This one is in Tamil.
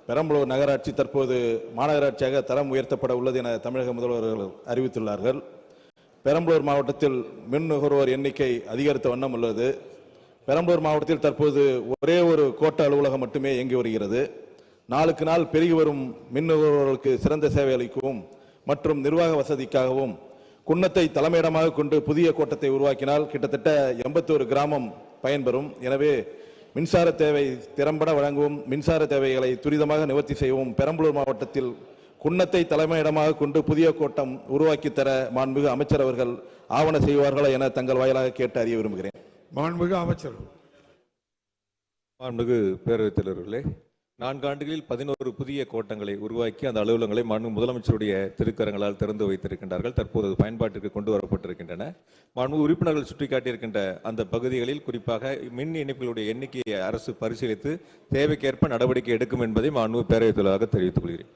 பெரம்பலூர் நகராட்சி தற்போது மாநகராட்சியாக தரம் உயர்த்தப்பட உள்ளது என தமிழக முதல்வர்கள் அறிவித்துள்ளார்கள். பெரம்பலூர் மாவட்டத்தில் மின் நுகர்வோர் எண்ணிக்கை அதிகரித்த வண்ணம் உள்ளது. பெரம்பலூர் மாவட்டத்தில் தற்போது ஒரே ஒரு கோட்ட அலுவலகம் மட்டுமே இயங்கி வருகிறது. நாளுக்கு நாள் பெருகி வரும் மின் நுகர்வோர்களுக்கு சிறந்த சேவை அளிக்கவும் மற்றும் நிர்வாக வசதிக்காகவும் குன்னத்தை தலைமையிடமாக கொண்டு புதிய கோட்டத்தை உருவாக்கினால் கிட்டத்தட்ட 81 கிராமம் பயன்பெறும். எனவே மின்சார தேவை திறம்பட வழங்கவும் மின்சார தேவைகளை துரிதமாக நிவர்த்தி செய்யவும் பெரம்பலூர் மாவட்டத்தில் குன்னத்தை தலைமையிடமாக கொண்டு புதிய கோட்டம் உருவாக்கி தர மாண்புமிகு அமைச்சர் அவர்கள் ஆவண செய்வார்களா என தங்கள் வாயிலாக கேட்டு அறிய விரும்புகிறேன். மாண்புமிகு அமைச்சர். மாண்புமிகு பேரவைத் தலைவர்களே, 4 ஆண்டுகளில் 11 புதிய கோட்டங்களை உருவாக்கி அந்த அலுவலகங்களை மாண்புமிகு முதலமைச்சருடைய திருக்கரங்களால் திறந்து வைத்திருக்கின்றார்கள். தற்போது பயன்பாட்டிற்கு கொண்டு வரப்பட்டிருக்கின்றன. மாண்புமிகு உறுப்பினர்கள் சுட்டிக்காட்டியிருக்கின்ற அந்த பகுதிகளில் குறிப்பாக மின் இணைப்புகளுடைய எண்ணிக்கையை அரசு பரிசீலித்து தேவைக்கேற்ப நடவடிக்கை எடுக்கும் என்பதை மாண்புமிகு பேரவைத் தலைவராக தெரிவித்துக் கொள்கிறேன்.